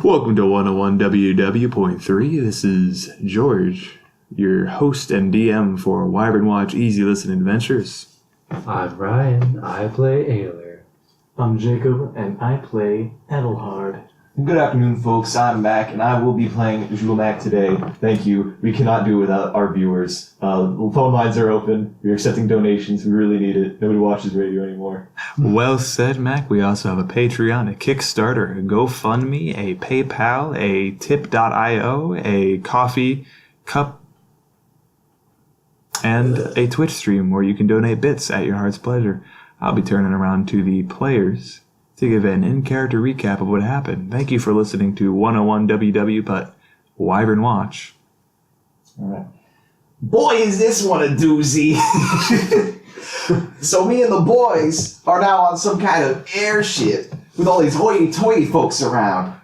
Welcome to 101 WW.3. This is George, your host and DM for Wyvern Watch Easy Listen Adventures. I'm Ryan. I play Ailer. I'm Jacob, and I play Edelhard. Good afternoon, folks. I'm Mac, and I will be playing Julemac today. Thank you. We cannot do it without our viewers. Phone lines are open. We're accepting donations. We really need it. Nobody watches radio anymore. Well said, Mac. We also have a Patreon, a Kickstarter, a GoFundMe, a PayPal, a Tip.io, a coffee cup, and a Twitch stream where you can donate bits at your heart's pleasure. I'll be turning around to the players to give an in-character recap of what happened. Thank you for listening to 101 WW, but Wyvern Watch. All right. Boy, is this one a doozy. So me and the boys are now on some kind of airship with all these hoity-toity folks around.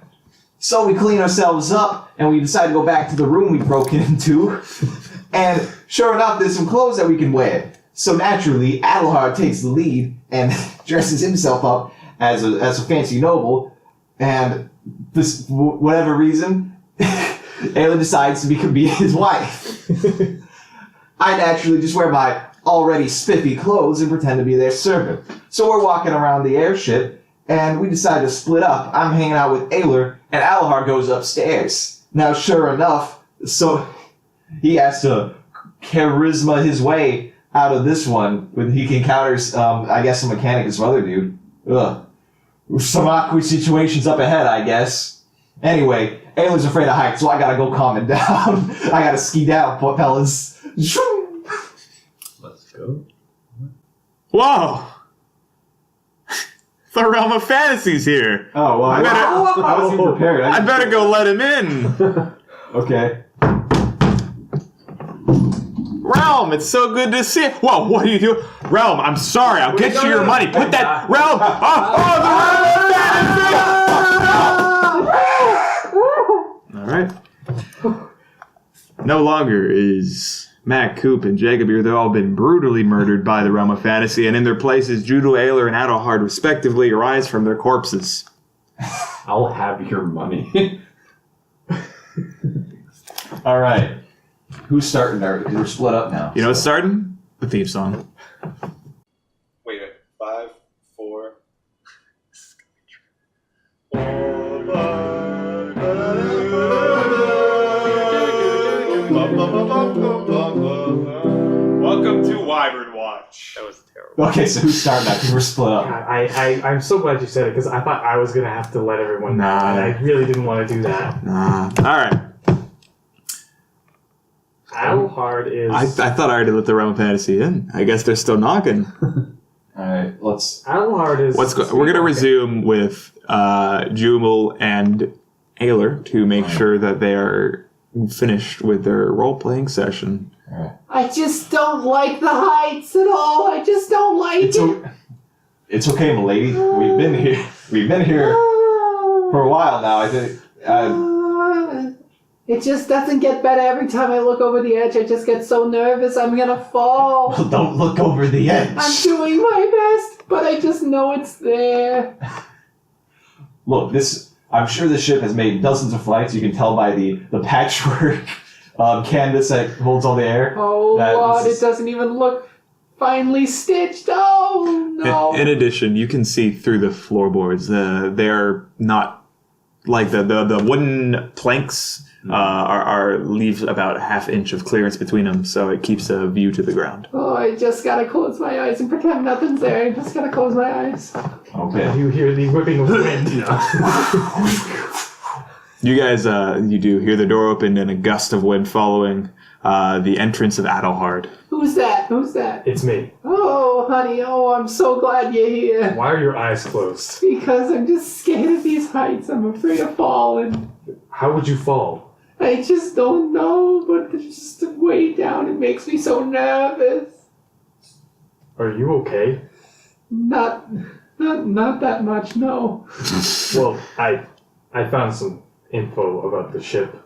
So we clean ourselves up, and we decide to go back to the room we broke into. And sure enough, there's some clothes that we can wear. So naturally, Adelhard takes the lead and dresses himself up as a fancy noble, and this, for whatever reason, Ayla decides to be his wife. I naturally just wear my already spiffy clothes and pretend to be their servant. So we're walking around the airship, and we decide to split up. I'm hanging out with Ayler, and Adelhard goes upstairs. Now, sure enough, so he has to charisma his way out of this one. When he encounters, I guess, a mechanic and some other dude. Ugh. Some awkward situations up ahead, I guess. Anyway, Ayler's afraid of heights, so I gotta go calm him down. I gotta ski down, fellas. Let's go. Whoa! The Realm of Fantasy's here. Oh, well, I wasn't prepared. I better go let him in. Okay. Realm, it's so good to see you. Whoa, what are you doing? Realm, I'm sorry. I'll get you your money. Put that... Realm! The Realm of Fantasy! All right. No longer is Matt, Coop, and Jacob here. They've all been brutally murdered by the Realm of Fantasy, and in their places, Judo, Ayler, and Adelhard respectively arise from their corpses. I'll have your money. All right. Who's starting there? Because we're split up now. You know what's starting? The theme song. Wait, 5, 4. Welcome to Wyvern Watch. That was terrible. Okay, so who's starting now? Because we're split up. God, I'm so glad you said it, because I thought I was going to have to let everyone know, Nah. and I really didn't want to do that. Nah. All right. Adelhard is... I thought I already let the Realm of Fantasy in. I guess they're still knocking. All right, let's... Adelhard is... We're going to resume with Jumel and Ayler to make sure that they are finished with their role-playing session. All right. I just don't like the heights at all. I just don't like it. It's okay, milady. We've been here for a while now. I think... It just doesn't get better every time I look over the edge. I just get so nervous I'm gonna fall. Well, don't look over the edge. I'm doing my best, but I just know it's there. Look, I'm sure this ship has made dozens of flights. You can tell by the patchwork canvas that holds all the air. Oh, Lord, it doesn't even look finely stitched. Oh, no. In addition, you can see through the floorboards. They're not like the wooden planks are leave about a half inch of clearance between them, so it keeps a view to the ground. Oh, I just gotta close my eyes and pretend nothing's there. I just gotta close my eyes. Okay. You hear the whipping of wind. You guys, you do hear the door open and a gust of wind following the entrance of Adelhard. Who's that? Who's that? It's me. Oh, honey. Oh, I'm so glad you're here. Why are your eyes closed? Because I'm just scared of these heights. I'm afraid of falling. How would you fall? I just don't know, but just the way down, it makes me so nervous. Are you okay? Not that much, no. Well, I found some info about the ship.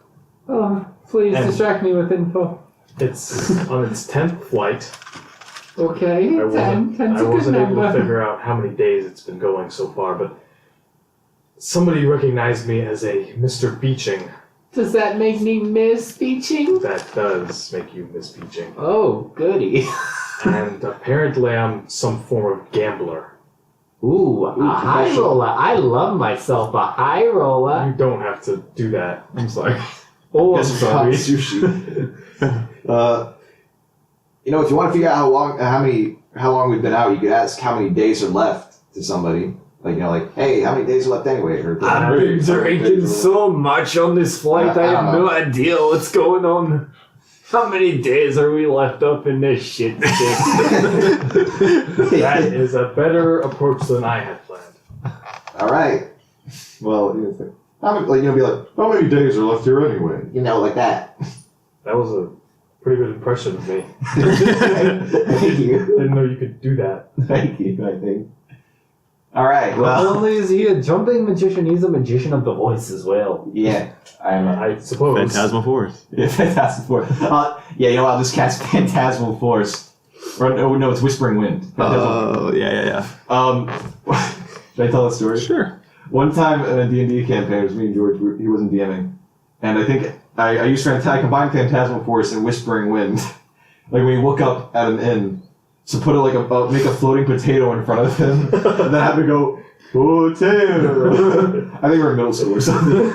Oh, please And- distract me with info. It's on its 10th flight. Okay, I 10. 10's I a good wasn't able to number. figure out how many days it's been going so far, but somebody recognized me as a Mr. Beaching. Does that make me Miss Beaching? That does make you Miss Beaching. Oh, goody. And apparently I'm some form of gambler. Ooh, a high roller. I love myself a high roller. You don't have to do that. I'm sorry. Oh, I'm Guess we got sorry. sushi. You know, if you want to figure out how long we've been out, you could ask how many days are left to somebody. Like, you know, like, hey, how many days are left anyway? Or, I've been drinking so much on this flight, I have no idea what's going on. How many days are we left up in this shit stick? That is a better approach than I had planned. All right. Well, you know, be like, how many days are left here anyway? You know, like that. That was a pretty good impression of me. Thank you. Didn't know you could do that. Thank you, I think. All right, Not well, only is he a jumping magician, he's a magician of the voice as well. yeah. I suppose. Phantasmal Force. Yeah, Phantasmal Force. Yeah, you know, I'll just cast Phantasmal Force. Or, no, it's Whispering Wind. Oh, yeah. Should I tell a story? Sure. One time in a D&D campaign, it was me and George, he wasn't DMing. And I think I used I combined Phantasmal Force and Whispering Wind. Like when we woke up at an inn, so put make a floating potato in front of him, and then have to go, potato. I think we're in middle school or something.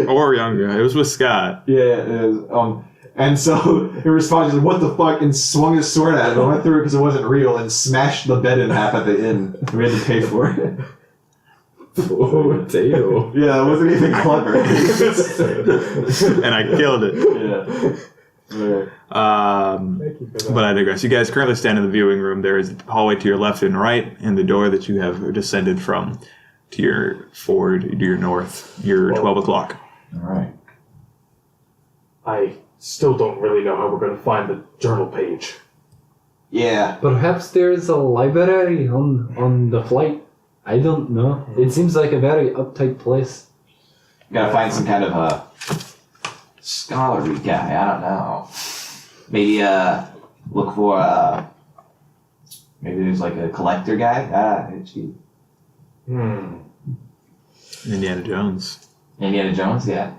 Or younger. It was with Scott. Yeah, it is. And so in response, he's like, what the fuck? And swung his sword at it. I went through it because it wasn't real and smashed the bed in half at the inn. We had to pay for it. Potato. Yeah, it wasn't even clever. And I killed it. Yeah. Okay. Thank you for that. But I digress. You guys currently stand in the viewing room. There is a hallway to your left and right, and the door that you have descended from to your north, your 12 o'clock. All right. I still don't really know how we're going to find the journal page. Yeah. Perhaps there's a library on the flight. I don't know. It seems like a very uptight place. Gotta find some kind of a scholarly guy. I don't know. Maybe look for maybe there's like a collector guy. Gee. Indiana Jones. Indiana Jones. Yeah.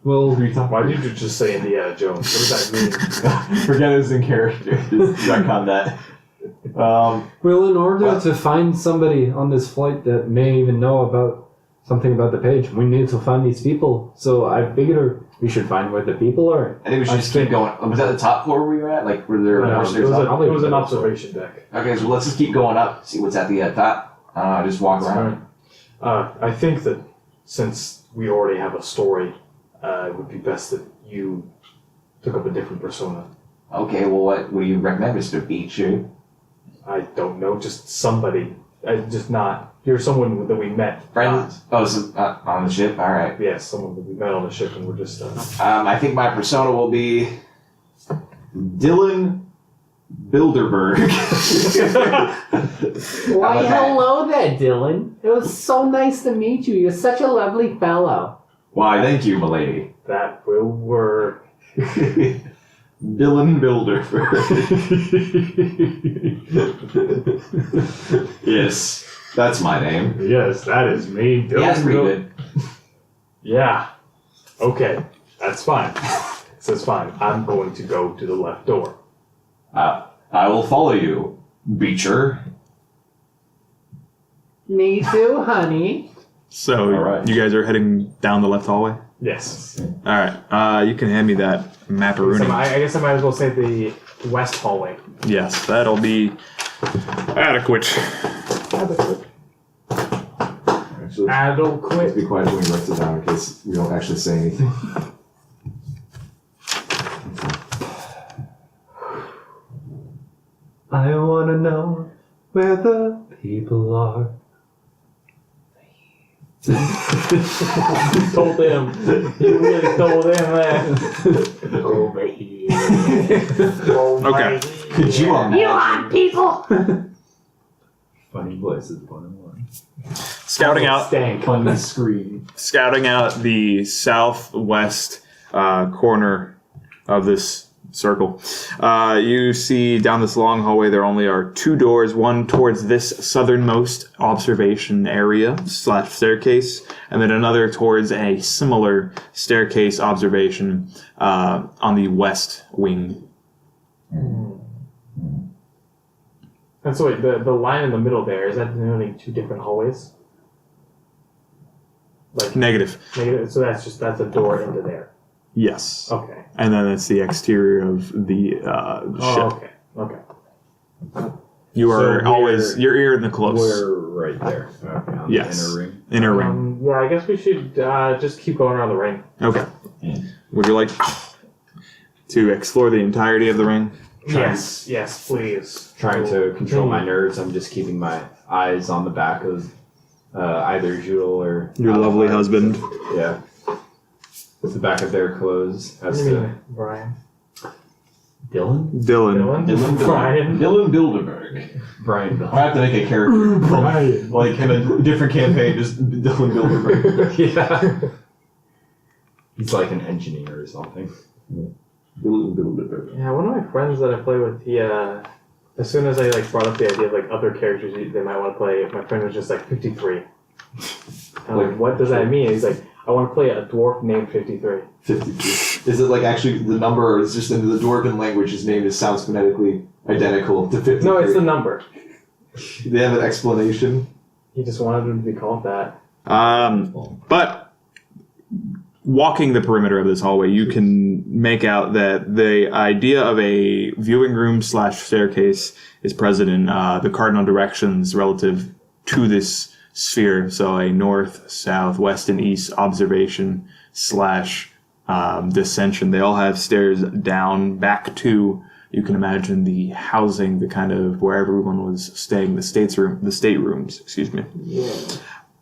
Well, Why did you just say Indiana Jones? What does that mean? Forget it was in character. Just duck on that. well, in order to find somebody on this flight that may even know about something about the page, we need to find these people. So I figured we should find where the people are. I think we should just keep going. Was that the top floor where we were at? Like, were there more It stairs was, up? it was an observation deck. Okay, so let's just keep going up. See what's at the top. Just walk around. I think that since we already have a story, it would be best that you took up a different persona. Okay, well, what do you recommend, Mr. Beecher? I don't know, just somebody. Just not. You're someone that we met. Friends? Oh, so, on the ship? All right. Yes, someone that we met on the ship, and we're just. I think my persona will be Dylan Bilderberg. Why, How about that? hello there, Dylan. It was so nice to meet you. You're such a lovely fellow. Why, thank you, milady. That will work. Dylan Bilderberg. Yes, that's my name. Yes, that is me. Yeah, that's pretty good. Yeah. Okay, that's fine. That's fine. I'm going to go to the left door. I will follow you, Beecher. Me too, honey. So All right. you guys are heading down the left hallway? Yes. All right. You can hand me that So maparoonie. I guess I might as well say the west hallway. Yes, that'll be adequate. Actually, let's Adequate. be quiet when we write it down in case we don't actually say anything. I wanna know where the people are. Told him. You really told him that. Over here. Okay. Could you imagine? You want people? Funny voices, 1-on-1. Scouting out Stank. On the screen. the southwest corner of this circle. You see down this long hallway there only are 2 doors, one towards this southernmost observation area / staircase, and then another towards a similar staircase observation on the west wing. And so wait, the line in the middle there, is that denoting 2 different hallways? Like Negative. So that's a door into there. Yes. Okay. And then it's the exterior of the ship. Oh, okay. You are So always, you're in the close. We're right there. Okay, on Yes. the inner ring. Inner ring. Yeah, I guess we should just keep going around the ring. Okay. Would you like to explore the entirety of the ring? Yes, please. Trying to control my nerves, I'm just keeping my eyes on the back of either Jules or Your lovely husband. Yeah. With the back of their clothes. What As do you to mean, Brian? Dylan? Dylan. Brian? Dylan Bilderberg. Brian Dylan. I have to make a character. Brian. Like in a different campaign, just Dylan Bilderberg. Yeah. He's like an engineer or something. Dylan Bilderberg. Yeah, one of my friends that I play with, he as soon as I brought up the idea of other characters they might want to play, my friend was just 53. I'm like, what does that mean? He's like, I want to play a dwarf named 53. 53. Is it actually the number, or is it just in the Dwarven language his name sounds phonetically identical to 53? No, it's the number. Do they have an explanation? He just wanted him to be called that. But walking the perimeter of this hallway, you can make out that the idea of a viewing room / staircase is present in the cardinal directions relative to this sphere. So a north, south, west, and east observation / dissension. They all have stairs down back to, you can imagine, the housing, the kind of where everyone was staying, the staterooms, excuse me. Yeah.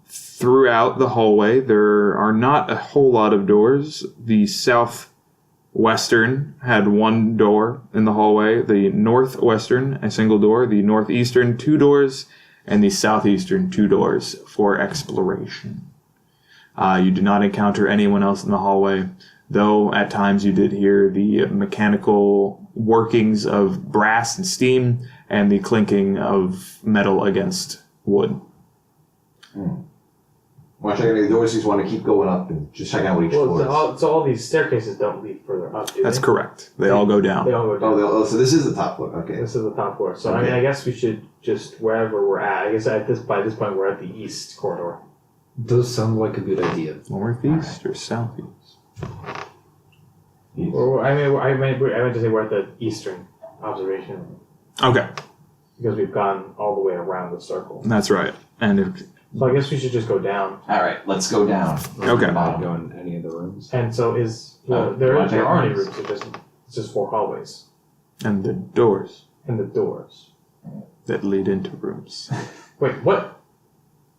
Throughout the hallway, there are not a whole lot of doors. The southwestern had 1 door in the hallway, the northwestern, a single door, the northeastern, 2 doors, and the southeastern, 2 doors for exploration. You did not encounter anyone else in the hallway, though at times you did hear the mechanical workings of brass and steam and the clinking of metal against wood. Want to check out any doors? You just want to keep going up and just check out what each floor is. So all these staircases don't lead further up, do That's they? correct. They all go down. They all go down. Oh, so this is the top floor. Okay. This is the top floor. So Okay. I guess we should just wherever we're at. I guess by this point we're at the east corridor. Does sound like a good idea. Northeast or southeast? Or I meant to say we're at the eastern observation Okay, because we've gone all the way around the circle. that's right. And if, So I guess we should just go down. All right, let's go down. Okay. Not go in any of the rooms. And so is you wanna there check aren't any rooms? rooms. It's just 4 hallways and the doors and the doors. that lead into rooms. Wait, what?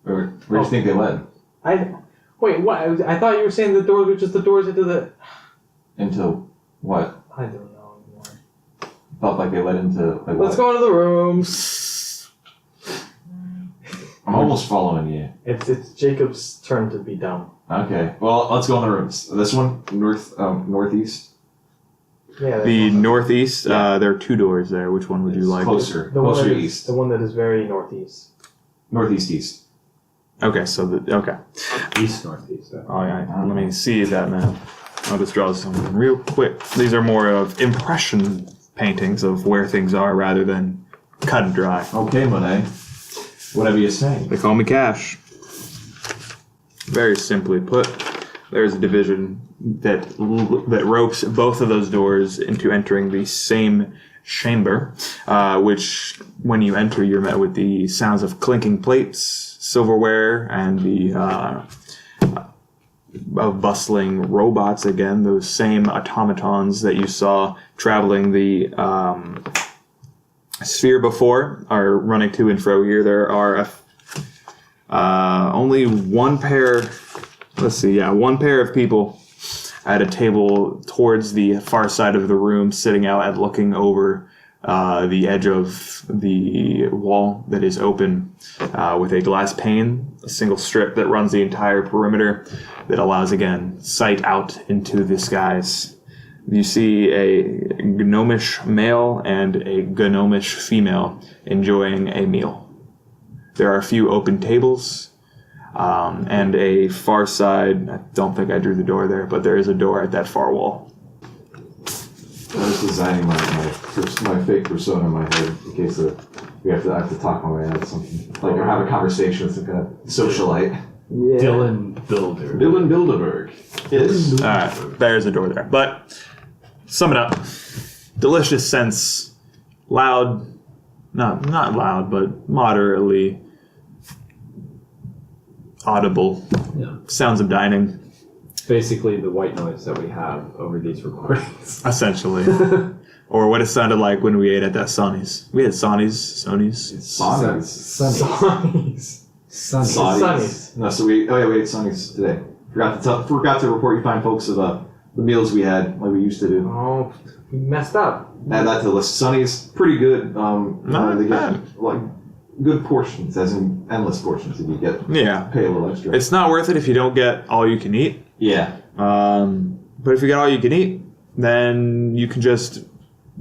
Where do you think they led? Wait, what? I thought you were saying the doors were just the doors into the. Into what? I don't know anymore. Felt like they led into Let's what? go into the rooms. I'm almost following you. It's Jacob's turn to be dumb. Okay. Well, let's go in the rooms. This one, northeast. Yeah. The northeast, there are 2 doors there. Which one would you like? Closer. The one Closer that is, east. The one that is very northeast. Northeast east. Okay, so okay. East, northeast. All right, let me see that map. I'll just draw something real quick. These are more of impression paintings of where things are rather than cut and dry. Okay, Monet. Whatever you say. They call me Cash. Very simply put, there's a division that ropes both of those doors into entering the same chamber, which, when you enter, you're met with the sounds of clinking plates, silverware, and the of bustling robots again. Those same automatons that you saw traveling the sphere before are running to and fro here. There are only one pair. One pair of people at a table towards the far side of the room, sitting out and looking over the edge of the wall that is open with a glass pane, a single strip that runs the entire perimeter that allows, again, sight out into the skies. You see a gnomish male and a gnomish female enjoying a meal. There are a few open tables and a far side. I don't think I drew the door there, but there is a door at that far wall. I was designing my fake persona in my head in case I have to talk my way out of something. Like or have a conversation with some kind of socialite. Yeah. Dylan Builder. Dylan Bilderberg. Yes. Alright, there's a door there. But, sum it up. Delicious scents. Loud. Not loud, but moderately audible. Yeah. Sounds of dining. Basically the white noise that we have over these recordings. Essentially. Or what it sounded like when we ate at that Sonny's. We had Sonny's. Sonny's. Sonny's. Sonny's. No, so we ate Sonny's today. Forgot to report you fine folks of the meals we had like we used to do. Oh, you messed up. Add that to the list. Sonny's pretty good. Not they bad. get like good portions, as in endless portions if you pay a little extra. It's not worth it if you don't get all you can eat. Yeah. But if you get all you can eat, then you can just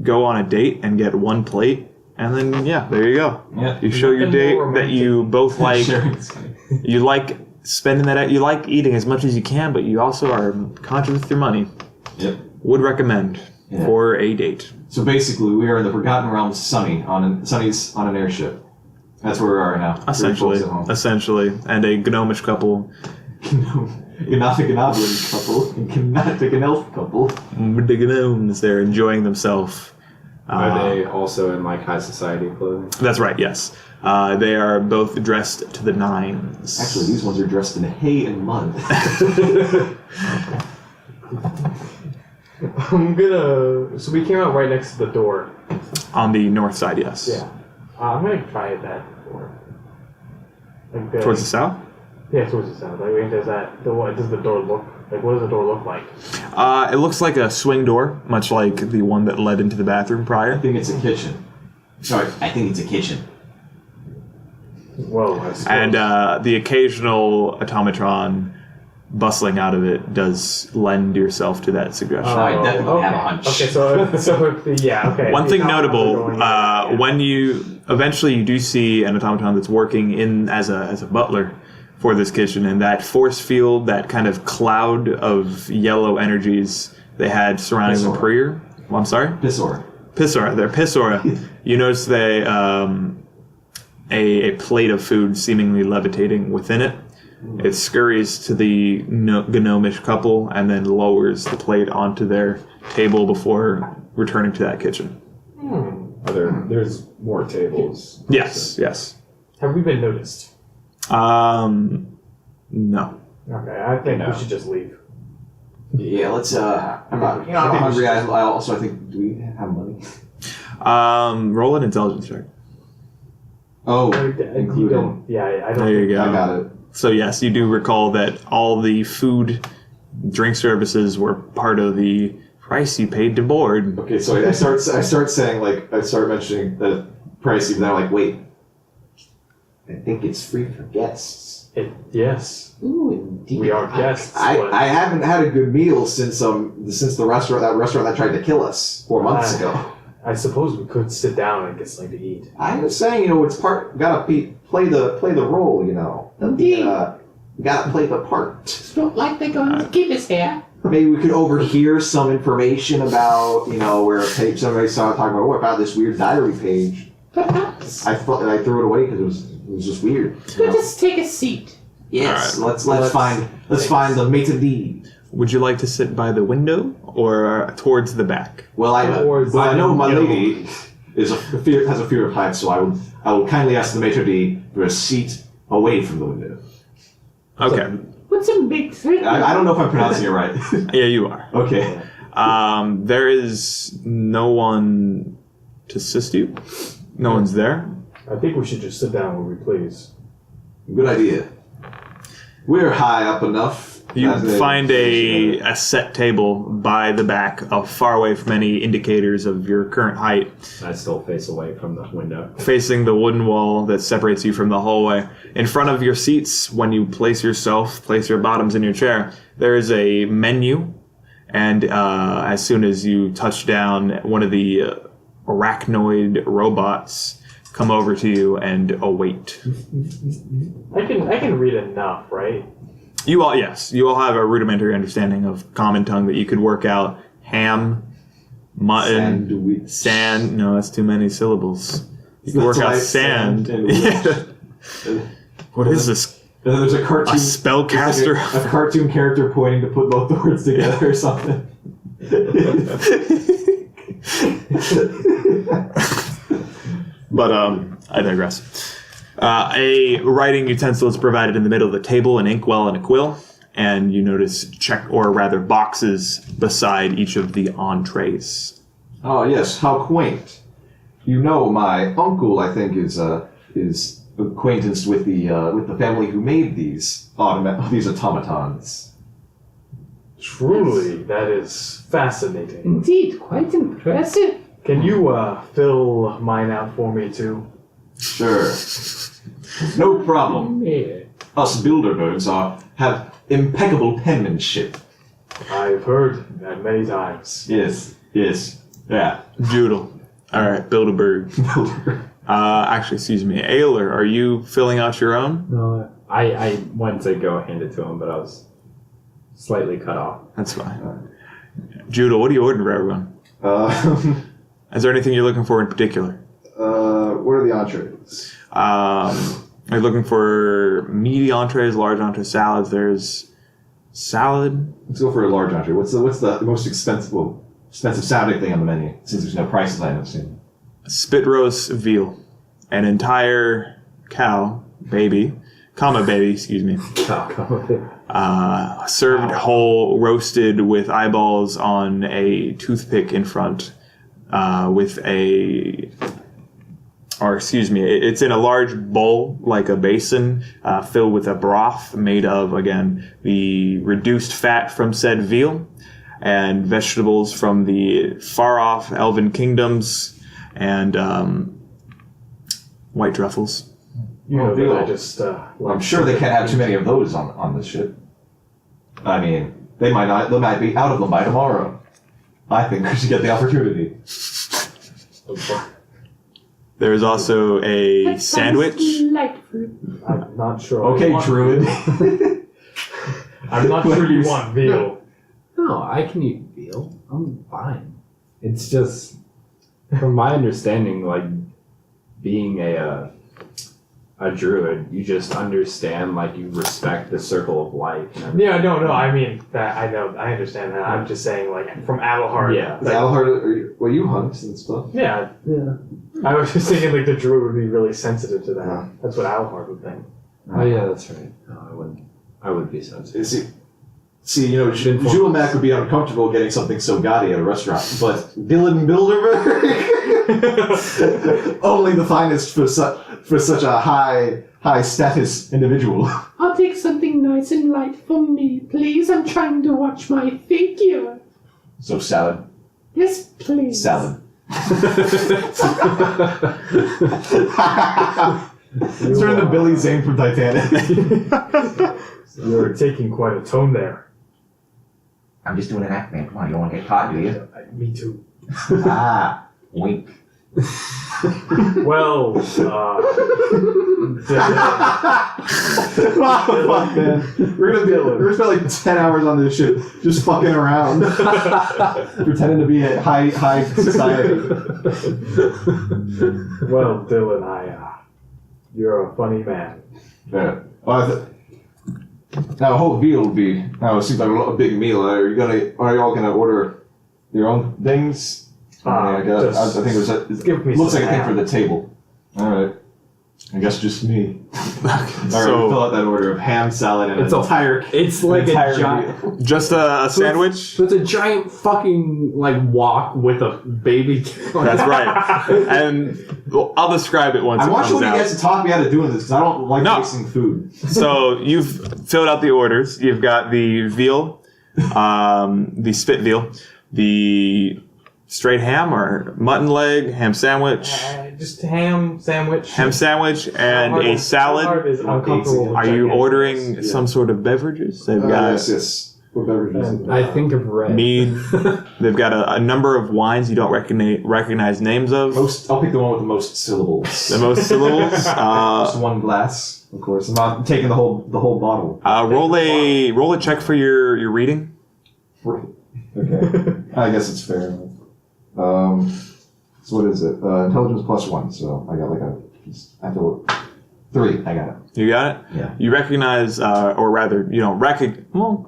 go on a date and get one plate, and then there you go. Yeah. You show your date that you both like. Sharing. You like spending that. You like eating as much as you can, but you also are conscious with your money. Yep. Would recommend for a date. So basically, we are in the Forgotten Realms, Sonny's on an airship. That's where we are now. Essentially, and a gnomish couple. Gnotic and Oblin couple, and Gnotic and Elf couple. The gnomes, they're enjoying themselves. Are they also in like high society clothing? That's right, yes. They are both dressed to the nines. Actually, these ones are dressed in hay and mud. So we came out right next to the door. On the north side, yes. Yeah. I'm gonna try that door. Like Towards the south? Yeah, towards the south. Like, does the door look like? What does the door look like? It looks like a swing door, much like the one that led into the bathroom I prior. think it's a kitchen. Sorry, I think it's a kitchen. Whoa, I suppose. And the occasional automatron bustling out of it does lend yourself to that suggestion. I definitely have a hunch. Okay, okay. One thing notable, Going when you do see an automaton that's working in as a butler for this kitchen, and that force field, that kind of cloud of yellow energies they had surrounding them prior. Well, I'm sorry? Pissora. They're Pissora. You notice they a plate of food seemingly levitating within it. It scurries to the gnomish couple and then lowers the plate onto their table before returning to that kitchen. There's more tables. Yes. Have we been noticed? No. Okay, I think we should just leave. Yeah, let's. I'm hungry. I also think. Do we have money? Roll an intelligence check. Oh, You don't. Yeah, I don't. There you go. I got it. So yes, you do recall that all the food, drink services were part of the price you paid to board. Okay, so I start saying I start mentioning the price, and then I'm like, wait. I think it's free for guests. Yes. Ooh, indeed. We are guests. I haven't had a good meal since the restaurant that tried to kill us 4 months ago. I suppose we could sit down and get something to eat. I'm just saying, it's gotta play the role, Indeed. Gotta play the part. Just don't like they're going to keep us here. Maybe we could overhear some information about, where somebody started talking about, what about this weird diary page? Perhaps. I threw it away because it was just weird. We'll just take a seat. Yes, let's find the maitre d'. Would you like to sit by the window or towards the back? Well, I know my lady has a fear of heights, so I will kindly ask the maitre d' for a seat away from the window. Okay. What's a big thing? I don't know if I'm pronouncing it right. Yeah, you are. Okay. There is no one to assist you. No one's there. I think we should just sit down where we please. Good idea. We're high up enough. You find a set table by the back, far away from any indicators of your current height, I still face away from the window. facing the wooden wall that separates you from the hallway. In front of your seats, when you place your bottoms in your chair, there is a menu And as soon as you touch down, one of the arachnoid robots come over to you and await. I can read enough, right? You all have a rudimentary understanding of common tongue that you could work out. Ham, mutton, Sandwich. sand. No, that's too many syllables. You can work out like sand. and What is this? And then there's a cartoon. A spellcaster. A cartoon character pointing to put both the words together or something. But I digress. A writing utensil is provided in the middle of the table, an inkwell and a quill, and you notice boxes beside each of the entrees. Oh yes, how quaint. You know, my uncle, I think, is acquaintance with the family who made these automatons. Truly, that is fascinating. Indeed, quite impressive. Can you fill mine out for me too? Sure. No problem. Yeah. Us Bilderbergs have impeccable penmanship. I've heard that many times. Yes. Yeah. Joodle. All right, Bilderberg. Bilderberg. Actually, excuse me. Ayler, are you filling out your own? No, I went to go hand it to him, but I was slightly cut off. That's fine. Joodle, what are you ordering for everyone? Is there anything you're looking for in particular? What are the entrees? Are you looking for meaty entrees, large entrees, salads? There's salad. Let's go for a large entree. What's the most expensive sounding thing on the menu? Since there's no prices, I haven't seen. Spit roast veal. An entire cow, baby, excuse me. Served whole, roasted with eyeballs on a toothpick in front, it's in a large bowl, like a basin, filled with a broth made of, again, the reduced fat from said veal, and vegetables from the far-off elven kingdoms, and white truffles. You know Veal. that I just. I'm sure they can't have too many of those on this ship. I mean, they might be out of them by tomorrow. I think we should get the opportunity. There's also a sandwich. Delightful. I'm not sure. Okay, Druid. I'm not sure you want veal. No, I can eat veal. I'm fine. It's just, from my understanding, like, being a druid, you just understand, like, you respect the circle of life. And everything. Yeah, no, I mean that. I know, I understand that. I'm just saying, like, from Adelhard. Yeah. Well, you hunt and stuff. Yeah. I was just thinking, like, the druid would be really sensitive to that. Yeah. That's what Adelhard would think. Oh yeah, that's right. No, I would be sensitive. See, you know, Jewel Mac would be uncomfortable getting something so gaudy at a restaurant, but Dylan Bilderberg, only the finest for such a high status individual. I'll take something nice and light for me, please. I'm trying to watch my figure. So salad. Yes, please. Salad. It's turning to Billy Zane from Titanic. You're taking quite a tone there. I'm just doing an act, man. Come on, you don't want to get caught, do you? Me too. Wink. Well, Oh, fuck, man. We're gonna spend like 10 hours on this shit just fucking around. Pretending to be a high society. Well, Dylan, you're a funny man. Yeah. Well, now a whole veal would be. Now it seems like a big meal. Are you all gonna order your own things? I think it looks like a thing for the table. All right. I guess just me. All right, So- fill out that order of ham, salad, and It's an a- entire. It's like a entire giant. veal. Just a sandwich? So it's a giant fucking like walk with a baby. That's right. And well, I'll describe it once I it want comes you to out. get to talk me out of doing this because I don't like No. wasting food. So you've filled out the orders. You've got the veal, the spit veal, the straight ham or mutton leg, ham sandwich, Just ham sandwich. and a salad. Is uncomfortable. Are you ordering some sort of beverages? They've got Yes. What beverages? And, I think of red. Mead. They've got a number of wines you don't recognize names of. I'll pick the one with the most syllables. The most syllables. Just one glass, of course. I'm not taking the whole bottle. Roll a check for your reading. Okay. I guess it's fair. So what is it? Intelligence +1. So I got I have to look. 3. I got it. You got it? Yeah. You recognize, or rather, you don't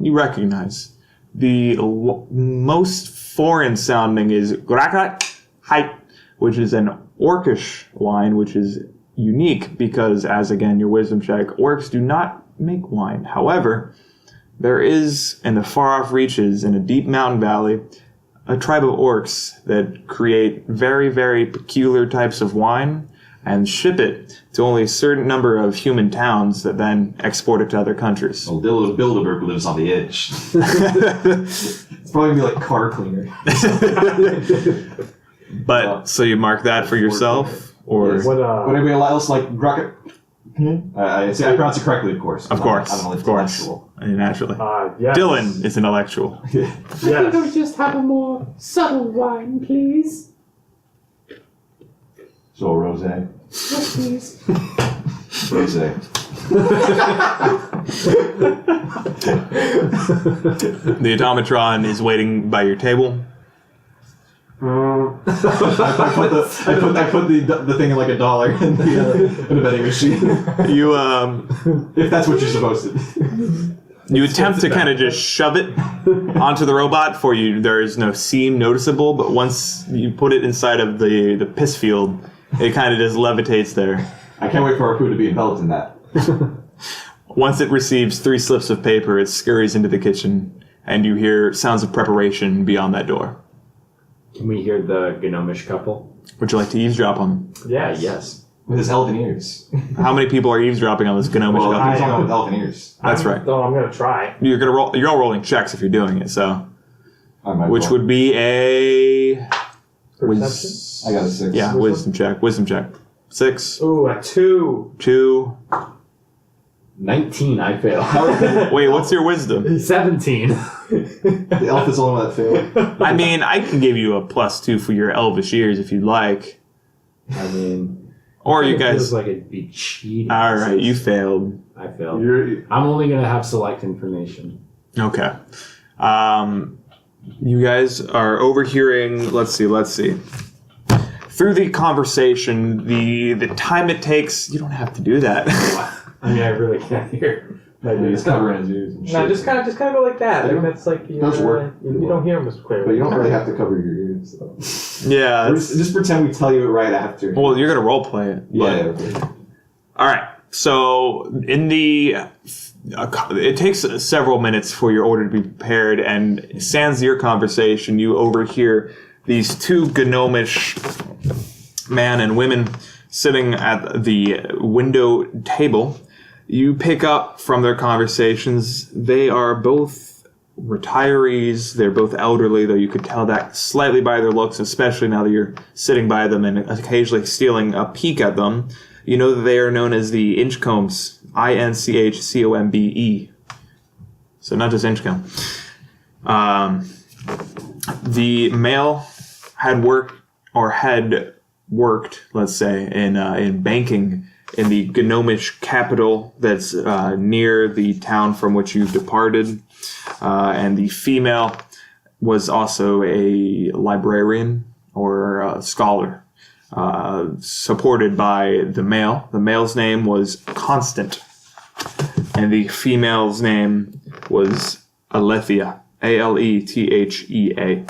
you recognize. The most foreign sounding is Grakat Height, which is an orcish wine, which is unique because, as again, your wisdom check, orcs do not make wine. However, there is, in the far off reaches, in a deep mountain valley, a tribe of orcs that create very, very peculiar types of wine and ship it to only a certain number of human towns that then export it to other countries. Well, Bilderberg lives on the edge. It's probably gonna be like car cleaner. But, so you mark that for yourself? Or Yes. What, Would anybody else like Grakat? I pronounce it correctly, of course. Of course, I'm an of course. intellectual. Naturally. yes. Dylan is intellectual. I think I'll just have a more subtle wine, please. So rosé. Yes, please. Rosé. The automatron is waiting by your table. I put the thing in like $1 in the vending machine. You If that's what you're supposed to. you attempt to kind of just shove it onto the robot. For you, there is no seam noticeable, but once you put it inside of the piss field, it kind of just levitates there. I can't wait for our food to be enveloped in that. Once it receives 3 slips of paper, it scurries into the kitchen, and you hear sounds of preparation beyond that door. Can we hear the gnomish couple? Would you like to eeavesdrop on them? Yes. Yes. With his elven ears. How many people are eavesdropping on this gnomish Well, couple? he's talking with elven ears. That's right. So I'm gonna try. You're all rolling checks if you're doing it, so I might which roll. would be a Perception. I got a 6. yeah, wisdom check. 6, Ooh, a 2. 2. 19, I fail. Wait, what's your wisdom? 17. The elf is the only one that failed. I mean, I can give you a +2 for your elvish ears if you'd like. I mean, Or you it feels guys. like it'd be cheating. Alright, you failed. I failed. You're, I'm only gonna have select information. Okay. You guys are overhearing. Let's see. Through the conversation, the time it takes. You don't have to do that. I mean, I really can't hear. he's covering his ears and shit. No, just kind of go like that. I Like know. that's like Does work. you don't hear him as clearly. But you don't really have to cover your ears, though. Yeah. Just pretend we tell you it right after. Well, you're gonna role play it. yeah. but- Okay. All right. So in the, it takes several minutes for your order to be prepared, and sans your conversation, you overhear these 2 gnomish man and women sitting at the window table. You pick up from their conversations. They are both retirees. They're both elderly, though you could tell that slightly by their looks, especially now that you're sitting by them and occasionally stealing a peek at them. You know that they are known as the Inchcombes, Inchcombe. So not just Inchcombe. The male had worked, let's say, in banking in the gnomish capital that's near the town from which you've departed, and the female was also a librarian or a scholar. Supported by the male. The male's name was Constant, and the female's name was Alethea. Alethea.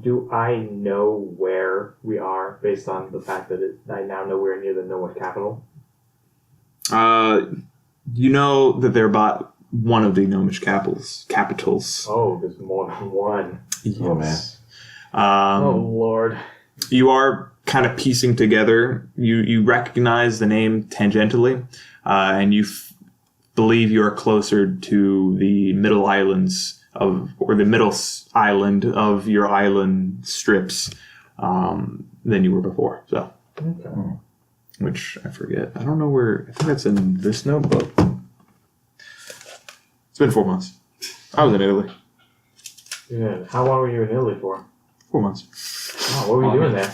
Do I know where we are based on the fact that I now know we're near the Gnomish capital? You know that they're about one of the gnomish capitals. Oh, there's more than one. Oh, man. Oh Lord. You are kind of piecing together. You recognize the name tangentially, and you believe you are closer to the middle islands or the middle island of your island strips than you were before. So, Okay. which I forget. I don't know where. I think that's in this notebook. It's been 4 months. I was in Italy. Yeah. How long were you in Italy for? 4 months. Oh, what were you doing there?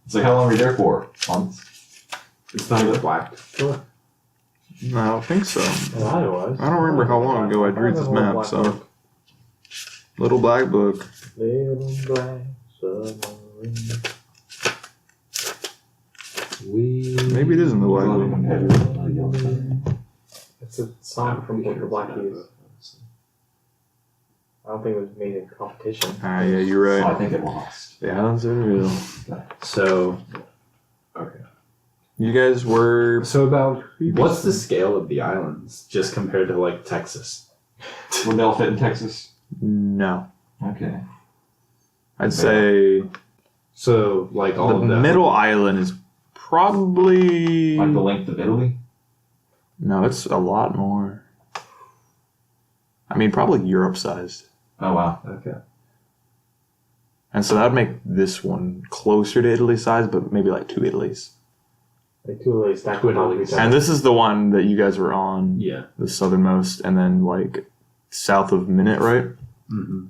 It's like, how long were you there for? Months? It's not even black. No, I don't think so. Well, I was. I don't remember how long ago I drew this map, so. Little black book. Little black submarine. Maybe it is in the white book. It's a song from the Black Keys. I don't think it was made in competition. Ah, yeah, you're Oh, I right. think it lost. The islands are real. So, okay. You guys were. So about what's the scale of the islands just compared to like Texas? Would they all fit in Texas? No. Okay. I'd say So like all the of them. middle island is probably. Like the length of Italy? No, it's a lot more. I mean, probably Europe sized. Oh, wow. Okay. And so that would make this one closer to Italy size, but maybe like 2 Italys. Like two of these stacked Two on top of Italy's. each other. And this is the one that you guys were on, Yeah. the southernmost, and then like south of Minute, right? Mm-hmm.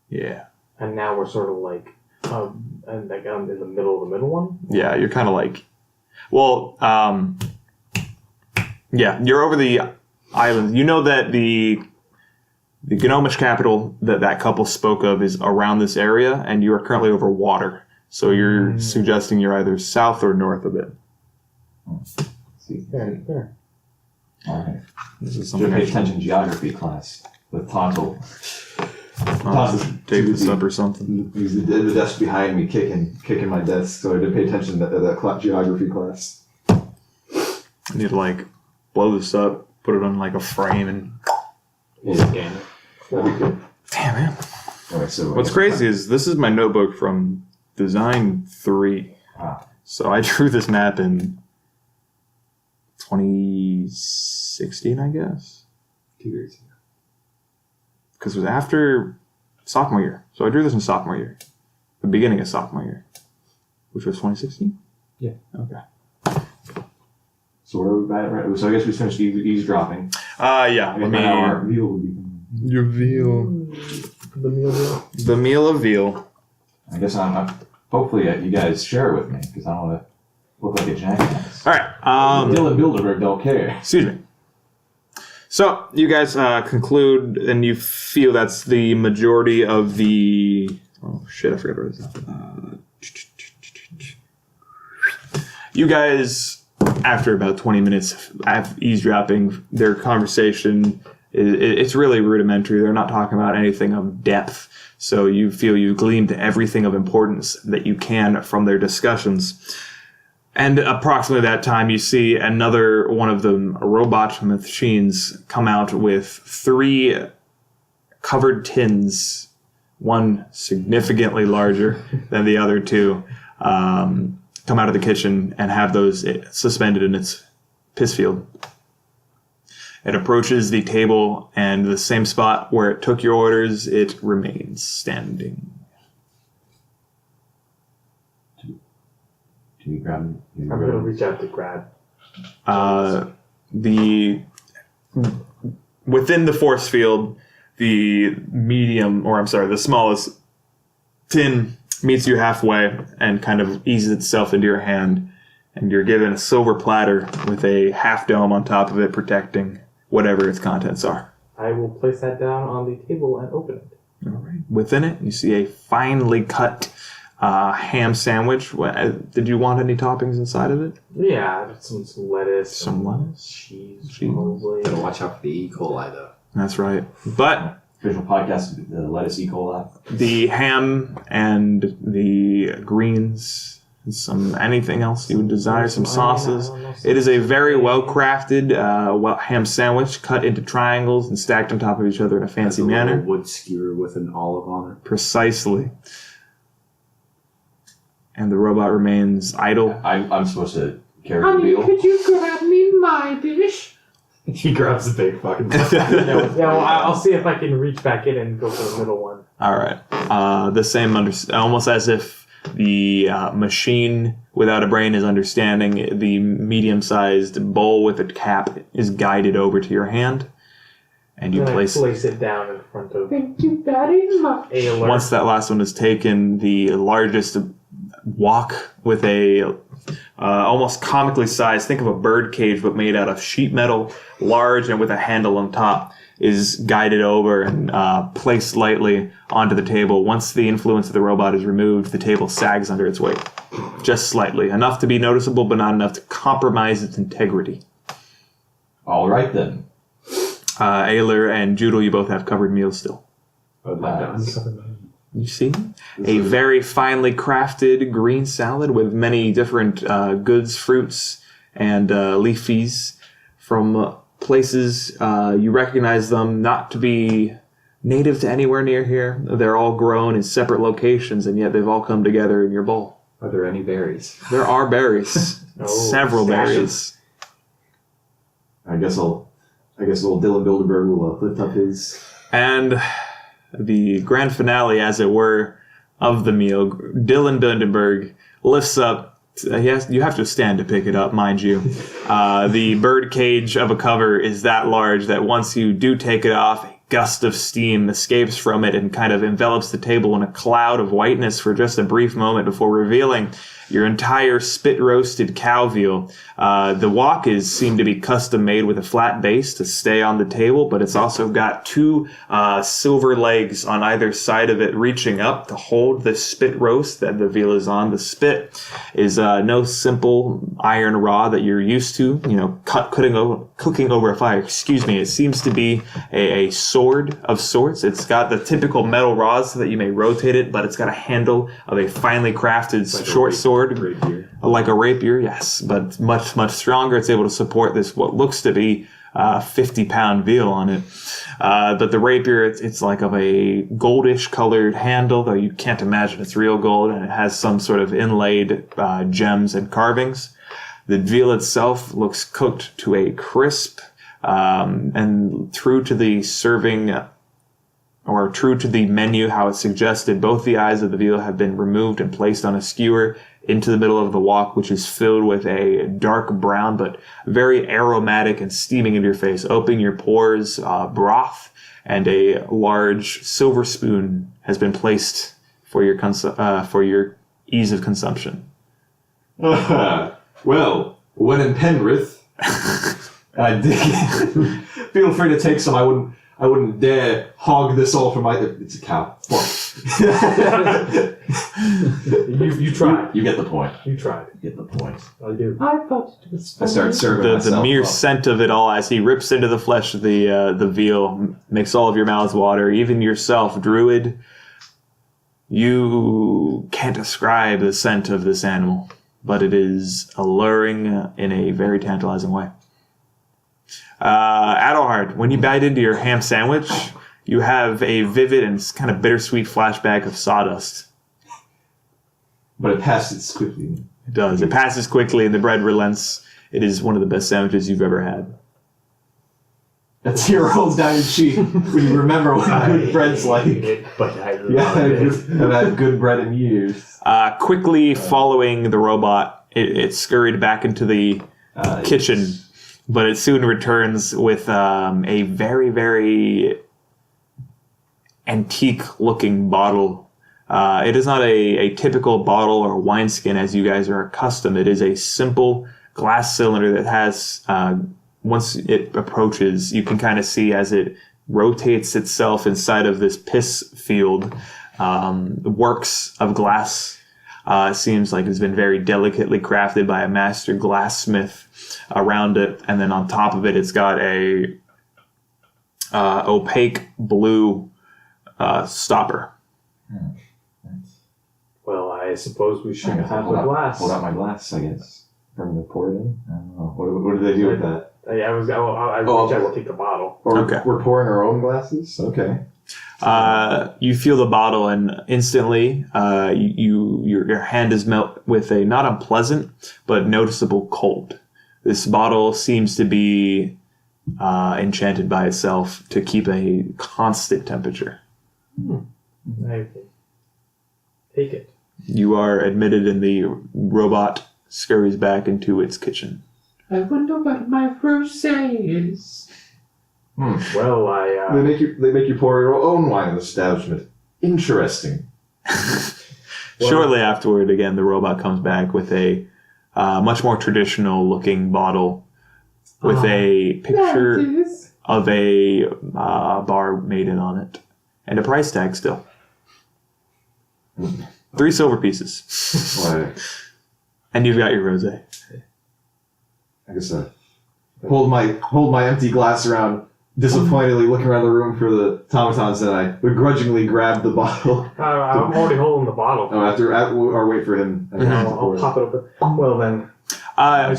Yeah. And now we're sort of like, in the middle of the middle one. Yeah, you're kind of like, well, yeah, you're over the island. You know that the Gnomish capital that couple spoke of is around this area, and you are currently over water. So you're suggesting you're either south or north of it. See. There. All right. This is Should something pay I should attention geography class with Tonto. take this up or something. He's at the desk behind me, kicking my desk, so I did pay attention to that geography class. I need to like blow this up, put it on like a frame, and Scan it. That'd be good. damn man. All right, so What's crazy is this is my notebook from Design 3. Wow. So I drew this map in 2016, I guess. 2 years ago. Because it was after sophomore year. So I drew this in sophomore year. The beginning of sophomore year. Which was 2016? Yeah. Okay. So where are we at? Right? So I guess we finished eavesdropping. Yeah. Let me... Now our Veal would be. Your veal. The meal deal. The meal of veal. I guess I'm hopefully you guys share it with me, because I don't want to look like a jackass. Alright. Dylan Bilderberg don't care. Excuse me. So, you guys conclude, and you feel that's the majority of the... Oh, shit, I forgot what it is. You guys, after about 20 minutes of eavesdropping, their conversation, it's really rudimentary. They're not talking about anything of depth. So you feel you gleaned everything of importance that you can from their discussions. And approximately that time, you see another one of the robot machines come out with 3 covered tins, one significantly larger than the other 2, come out of the kitchen and have those suspended in its piss field. It approaches the table, and the same spot where it took your orders, it remains standing. Can you grab him? I'm gonna reach out to grab. Within the force field, the the smallest tin meets you halfway and kind of eases itself into your hand, and you're given a silver platter with a half dome on top of it protecting whatever its contents are. I will place that down on the table and open it. All right. Within it, you see a finely cut ham sandwich. Did you want any toppings inside of it? Yeah, some lettuce. Some lettuce? Cheese, Cheese. probably. Gotta watch out for the E. coli though. That's right. But Official podcast, the lettuce E. coli. the ham and the greens, anything else you would desire, some sauces. It is a very well-crafted ham sandwich cut into triangles and stacked on top of each other in a fancy Has a manner. little wood skewer with an olive on it. Precisely. And the robot remains idle. I'm supposed to carry the Veal. Could you grab me my dish? He grabs a big fucking. Well, I'll see if I can reach back in and go for the middle one. All right. The same, almost as if the machine without a brain is understanding. The medium-sized bowl with a cap is guided over to your hand, and you Then place I place it down in front of Thank you very much. Ayler. Once that last one is taken, the largest wok with a almost comically sized, think of a bird cage but made out of sheet metal, large and with a handle on top, is guided over and placed lightly onto the table. Once the influence of the robot is removed, the table sags under its weight. Just slightly. Enough to be noticeable, but not enough to compromise its integrity. All right then. Ayler and Judel, you both have covered meals still. You see? A very finely crafted green salad with many different goods, fruits, and leafies from places you recognize them not to be native to anywhere near here. They're all grown in separate locations, and yet they've all come together in your bowl. Are there any berries? There are berries. Several berries. I guess old Dylan Bilderberg will lift up his. And the grand finale, as it were, of the meal, Dylan Bilderberg lifts up. You have to stand to pick it up, mind you. The bird cage of a cover is that large that once you do take it off, a gust of steam escapes from it and kind of envelops the table in a cloud of whiteness for just a brief moment before revealing your entire spit-roasted cow veal. The wok seemed to be custom made with a flat base to stay on the table, but it's also got two silver legs on either side of it reaching up to hold the spit roast that the veal is on. The spit is no simple iron rod that you're used to, cooking over a fire. Excuse me. It seems to be a sword of sorts. It's got the typical metal rods so that you may rotate it, but it's got a handle of a finely crafted short sword. Rapier. Like a rapier, yes, but much, much stronger. It's able to support this, what looks to be 50-pound veal on it. But the rapier, it's like of a goldish colored handle, though you can't imagine it's real gold, and it has some sort of inlaid gems and carvings. The veal itself looks cooked to a crisp and true to the serving or true to the menu, how it suggested. Both the eyes of the veal have been removed and placed on a skewer into the middle of the wok, which is filled with a dark brown but very aromatic and steaming into your face. Opening your pores, broth, and a large silver spoon has been placed for your ease of consumption. Well, when in Penrith, I dig it. Feel free to take some. I wouldn't dare hog this all for my. It's a cow. You tried. You get the point. You tried. You get the point. I do. I thought it was I start serving The myself mere up. scent of it all as he rips into the flesh of the veal makes all of your mouths water. Even yourself, Druid, you can't describe the scent of this animal, but it is alluring in a very tantalizing way. Adelhard, when you bite into your ham sandwich, you have a vivid and kind of bittersweet flashback of sawdust. But it passes quickly. It does. It passes quickly and the bread relents. It is one of the best sandwiches you've ever had. A tear rolls down your cheek when you remember what good bread's like. But I Yeah, love it. I've had good bread in years. Quickly following the robot, it scurried back into the kitchen, but it soon returns with a very, very antique-looking bottle. It is not a typical bottle or wineskin as you guys are accustomed. It is a simple glass cylinder that has, once it approaches, you can kind of see as it rotates itself inside of this piss field, works of glass. Seems like it's been very delicately crafted by a master glassmith around it, and then on top of it, it's got a opaque blue stopper. Well, I suppose we should have hold a out, glass. Hold out my glass, I guess. For me to pour it in. I don't know. What do they do with that? I reach out and take the bottle. Or Okay. We're pouring our own glasses? Okay. You feel the bottle, and instantly, your hand is met with a not unpleasant but noticeable cold. This bottle seems to be enchanted by itself to keep a constant temperature. I take it. You are admitted, and the robot scurries back into its kitchen. I wonder what my rosé is. Well, They make you pour your own wine in the establishment. Interesting. Shortly afterward, again, the robot comes back with a much more traditional looking bottle with a picture of a barmaiden on it and a price tag still. 3 silver pieces. Why, And you've got your rosé. I guess I hold my empty glass around, disappointedly looking around the room for the automatons, and I begrudgingly grab the bottle. I'm already holding the bottle. Oh, or wait for him. I'll pop it open. Well then,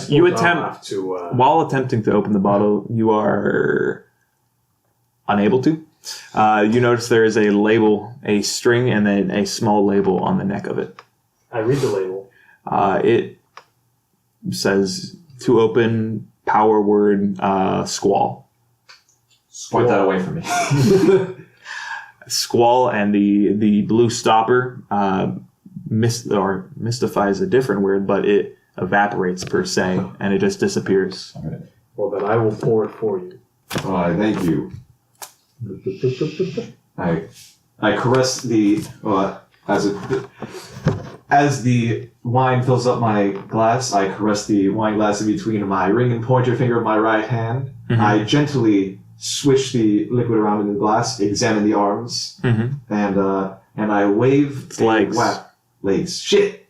You I'll attempt have to. while attempting to open the bottle, you are unable to. You notice there is a label, a string, and then a small label on the neck of it. I read the label. It says to open power word squall. Point that away from me. Squall and the blue stopper mystifies a different word, but it evaporates per se, and it just disappears. Well then, I will pour it for you. Oh, thank you. I caress the as the wine fills up my glass. I caress the wine glass in between my ring and pointer finger of my right hand. Mm-hmm. I gently swish the liquid around in the glass, examine the arms, Mm-hmm. and I wave It's legs. Legs. Shit.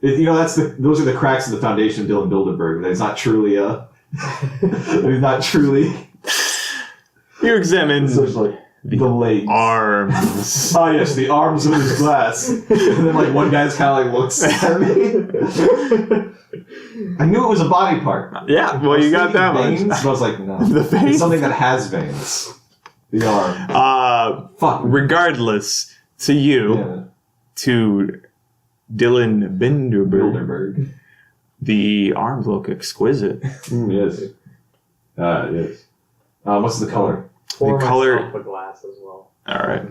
Those are the cracks in the foundation of Dylan Bilderberg. It's not truly it's not truly. You examine The legs. arms. Oh yes, the arms of his glass. And then like one guy's kind of like looks at me. I knew it was a body part. Yeah, well, you got that veins, much. but I was like, no. The veins? It's something that has veins. The arm. Fuck. Regardless, to you, Yeah. to Dylan Binderberg, Bilderberg. the arms look exquisite. Yes. Yes. What's the color? Pour color- myself a glass as well. All right.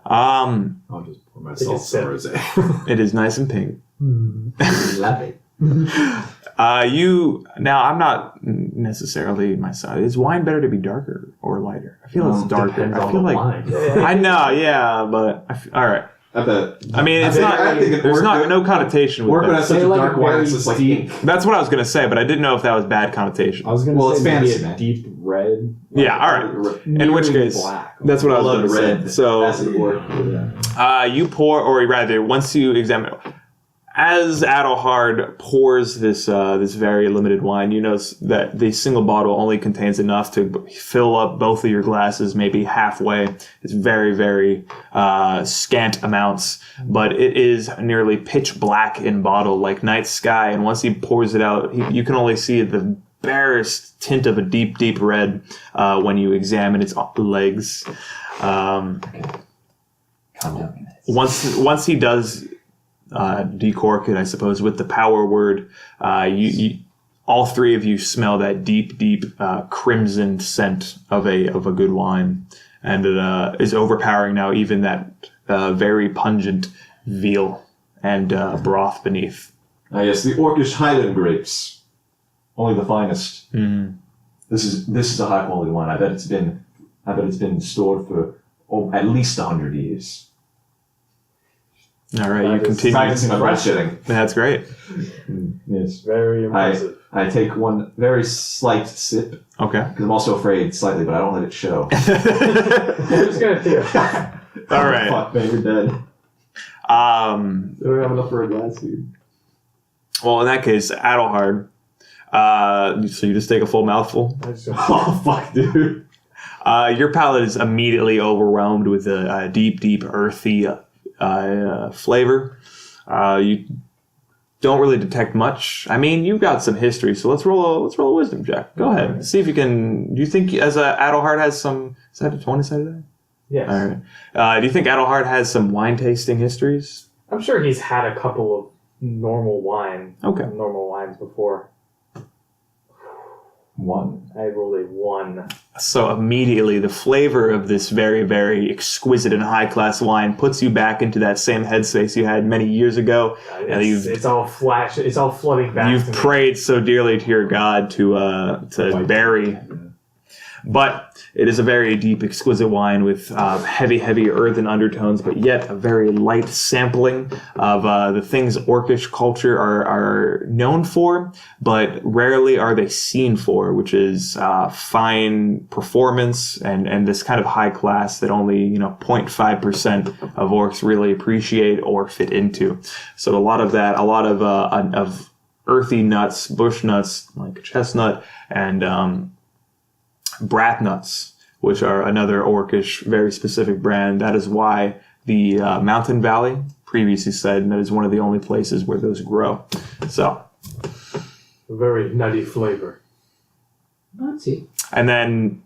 I'll just pour myself Take a some rosé. It is nice and pink. Love it. I'm not necessarily my side. Is wine better to be darker or lighter? I feel it's darker. Depends I on feel the like wine. I know, yeah, but all right. I bet. I mean, it's not. I think There's no connotation with Work when that. has such a like dark wine, very it's just like deep. ink. That's what I was gonna say, but I didn't know if that was bad connotation. I was going to Well, say it's maybe fantasy, a man. deep red. Yeah, all right. In which nearly case, black. that's what I was Blood going to say. red. So, Acid war. you pour, or rather, once you examine, as Adelhard pours this very limited wine, you notice that the single bottle only contains enough to fill up both of your glasses, maybe halfway. It's very, very scant amounts, but it is nearly pitch black in bottle, like night sky. And once he pours it out, you can only see the barest tint of a deep, deep red when you examine its legs. Calm down. Once he does decork it, I suppose, with the power word, you all three of you smell that deep, deep crimson scent of a good wine, and it is overpowering now. Even that very pungent veal and broth beneath. Yes, the Orcish Highland grapes, only the finest. Mm. This is a high quality wine. I bet it's been stored for at least 100 years. All right, you That is continue. Practicing my bullshitting. That's great. Yes. Very impressive. I take one very slight sip Okay. because I'm also afraid slightly, but I don't let it show. I'm just gonna take a. All right. Fuck, man, you're dead. Um, I don't have enough for a glass, dude. well, in that case, Adelhard. So you just take a full mouthful. Oh fuck, dude. Your palate is immediately overwhelmed with a deep, deep, earthy flavor. You don't really detect much. I mean, you've got some history, so let's roll a wisdom check. Go ahead. See if you can. Do you think as Adelhard has some? Is that a 20-sided die? Yes. All right. Do you think Adelhard has some wine tasting histories? I'm sure he's had a couple of normal wines before. One. I rolled a 1. So immediately, the flavor of this very, very exquisite and high-class wine puts you back into that same headspace you had many years ago. And It's all flash. It's all flooding back. You've to me. prayed so dearly to your God to bury. But it is a very deep, exquisite wine with heavy earthen undertones, but yet a very light sampling of the things Orcish culture are known for, but rarely are they seen for, which is fine performance and this kind of high class that only 0.5% of orcs really appreciate or fit into. So a lot of that, a lot of earthy nuts, bush nuts like chestnut, and brat nuts, which are another Orcish, very specific brand. That is why the Mountain Valley previously said that is one of the only places where those grow. So, A very nutty flavor. Nutty. and then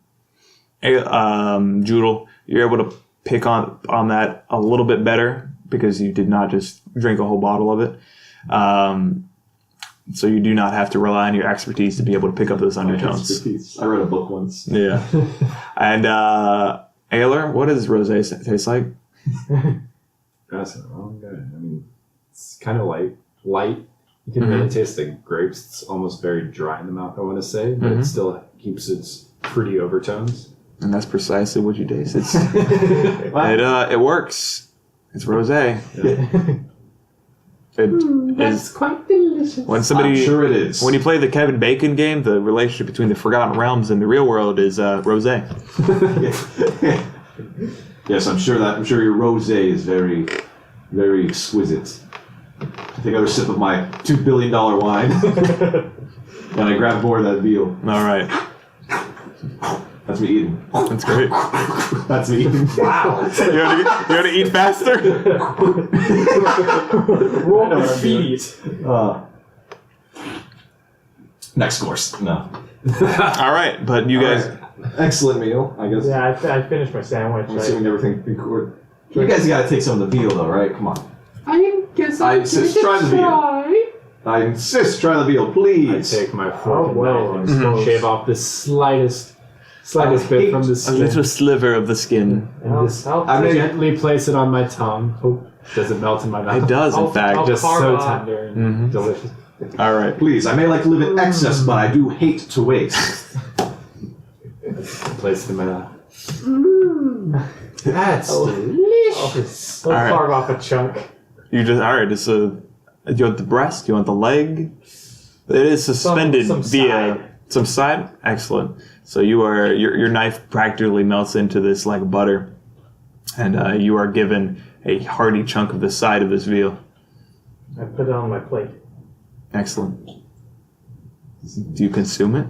Joodle, you're able to pick on that a little bit better because you did not just drink a whole bottle of it. So you do not have to rely on your expertise to be able to pick up those undertones. I read a book once. Yeah. And Ayler, what does rosé taste like? That's the wrong guy. I mean, it's kind of light. You can really taste the grapes. It's almost very dry in the mouth, I want to say, but it still keeps its pretty overtones. And that's precisely what you taste. It works. It's rosé. Yeah. That's quite delicious. When somebody, I'm sure it is. When you play the Kevin Bacon game, the relationship between the Forgotten Realms and the real world is rosé. Yes, I'm sure your rosé is very, very exquisite. I take another sip of my $2 billion wine, and I grab more of that veal. All right. That's me eating. That's great. That's me eating. Wow. You want to eat faster? Roll the feet. Next course. No. All right, but you guys... All right. Excellent meal, I guess. Yeah, I finished my sandwich. I'm assuming everything. You guys got to take some of the veal, though, right? Come on. I guess I I'll insist, give it try a the veal. try. I insist. Try the veal, I please. take my fork and well, knife I and suppose. shave off the slightest I bit hate from the A skin. little sliver of the skin. And just I mean- gently place it on my tongue. Hope does it melt in my mouth? It does, in I'll- fact. I'll- Just carve so off. tender and delicious. All right. Please, I may like to live in excess, but I do hate to waste. Place it in my mouth. That's delicious. I'll All right. carve off a chunk. You just... All right, do you want the breast? Do you want the leg? It is suspended Some via... side. Some side? Excellent. So your knife practically melts into this like butter. And you are given a hearty chunk of the side of this veal. I put it on my plate. Excellent. Do you consume it?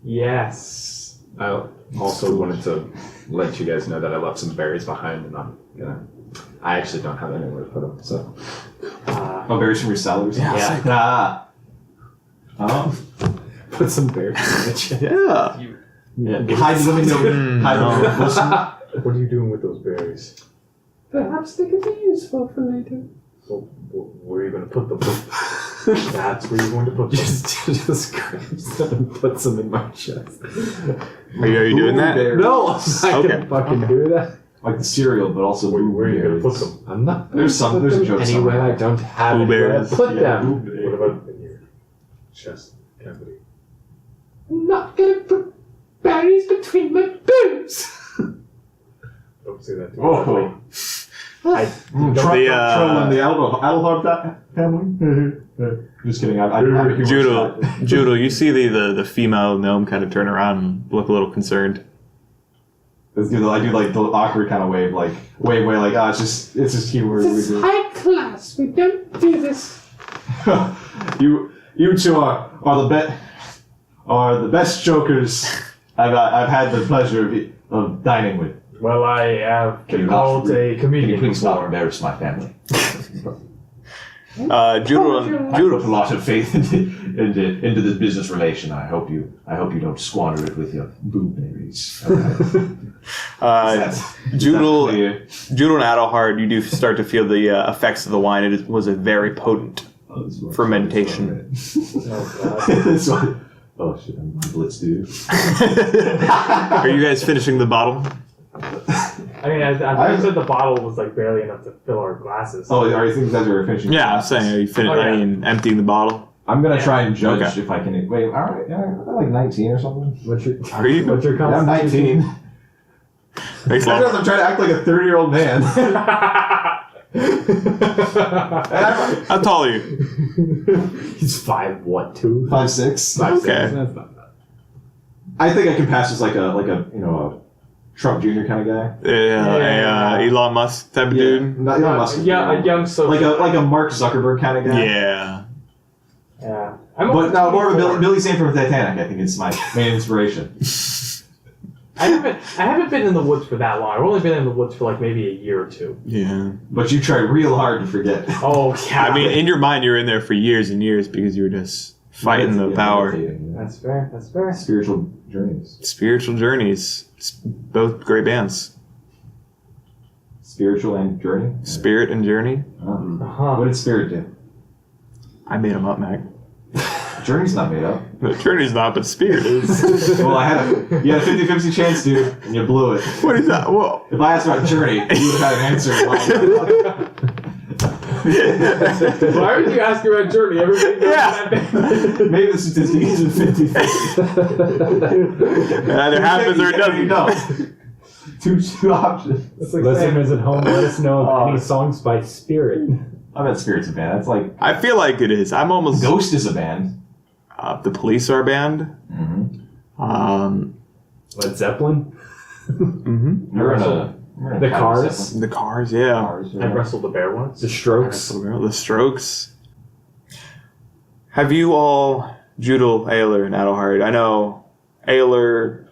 Yes. I also wanted to let you guys know that I left some berries behind, and I actually don't have anywhere to put them. So Oh, berries from your cellars? Yeah. Ah. Oh. put some berries in the chest. Yeah. Hide them in your... Hide them in your bosom. What are you doing with those berries? Perhaps they could be useful for later. Well, where are you going to put them? That's where you're going to put them. Just grab some and put some in my chest. Are you doing that? Blueberries. No, I Okay. can fucking do that. Like the cereal, but also Where are you going to put blueberries. them? I'm not. There's gonna put a them joke anywhere. somewhere. I don't have anywhere Blueberries. to put Yeah, them. What about in your chest cavity? I'm not gonna put berries between my boobs. Don't say that to Oh. me. I don't Trolling the Adelhard family? Just kidding. I'm a humorous guy. Joodle, you see the female gnome kind of turn around and look a little concerned. I do like the awkward kind of wave, like it's just humor. This is high class. We don't do this. You two are the best jokers I've had the pleasure of dining with. Well, I have Can you called not- a Can comedian you please not before. embarrass my family? Joodle, I put a Joodle, lot of faith into this business relation. I hope you don't squander it with your blueberries. Joodle and Adelhard, you do start to feel the effects of the wine. It was a very potent fermentation. Oh shit! I'm blitz, dude. Are you guys finishing the bottle? I mean, I said the bottle was like barely enough to fill our glasses. Oh, are you thinking that you were finishing? Yeah, I'm saying, are you Oh, yeah. emptying the bottle? I'm gonna try and judge if I can. Wait, all right, I'm like 19 or something. What's your Are you? what's your Yeah, I'm 19. Thanks, Because I'm trying to act like a 30-year-old man. How tall are you? He's 5'2"? 5'6". 5'6". Okay. That's not bad. I think I can pass as like a a Trump Jr. kind of guy. Yeah, Elon Musk type of dude. Not Elon Musk. Yeah, a young social. like a Mark Zuckerberg kind of guy. Yeah. Yeah. But no, more of a 24. Billy Zane from Titanic. I think it's my main inspiration. I haven't been in the woods for that long. I've only been in the woods for like maybe a year or two. Yeah. But you tried real hard to forget. Oh yeah. I mean, in your mind, you were in there for years and years because you were just fighting the power. Meditating, yeah. That's fair. That's fair. Spiritual journeys. Spiritual Journeys. Both great bands. Spiritual and journey. Spirit and Journey. Oh. Uh-huh. What did Spirit do? I made them up, Mac. Journey's not made up. The Journey's not, but Spirit is. Well, you had a 50-50 chance, dude, and you blew it. What is that? Whoa. If I asked about Journey, you would have had an answer. Why would you ask about Journey? Everybody knows Yeah. that. Maybe the statistic isn't 50-50. It either happens or it doesn't. No. Two options. It's like saying, Listeners at home, let us know Oh. any songs by Spirit. I bet Spirit's a band. That's like I feel like it is. I'm almost. Ghost is a band. The Police are a band. Mm-hmm. Led Zeppelin? You're in a The Cars? The Cars, yeah. Cars. I wrestled the bear once. The Strokes? The Strokes. Have you all, Judel, Ayler, and Adelhard? I know Ayler.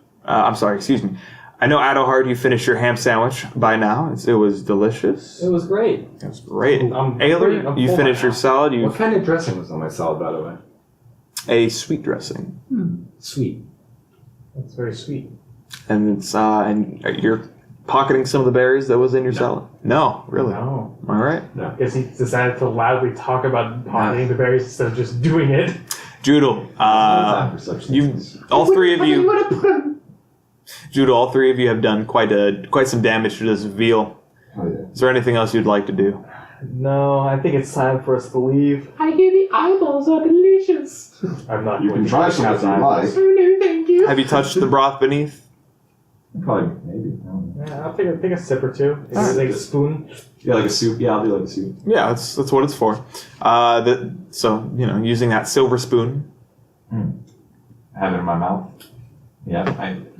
Excuse me. I know Adelhard. You finished your ham sandwich by now. It was delicious. It was great. It was great. I'm Ayler, you full finished now. your salad. You What kind of dressing was on my salad, by the way? a sweet dressing, Sweet. That's very sweet. and it's and you're pocketing some of the berries that was in your salad. No, really. No. All right, I guess he decided to loudly talk about pocketing the berries instead of just doing it. Judel. Time for such You things. all three of you. Judel, all three of you have done quite some damage to this veal. Oh, yeah. Is there anything else you'd like to do? No, I think it's time for us to leave. I hear the eyeballs are delicious. I'm not You going can to try take some if you eyeballs. like. Oh no, thank you. Have you touched the broth beneath? Probably, maybe. I don't know. Yeah, I'll take a sip or two. Maybe Alright. like a spoon. Yeah, like a soup. Yeah, I'll do like a soup. Yeah, that's what it's for. So using that silver spoon. Have it in my mouth. Yeah,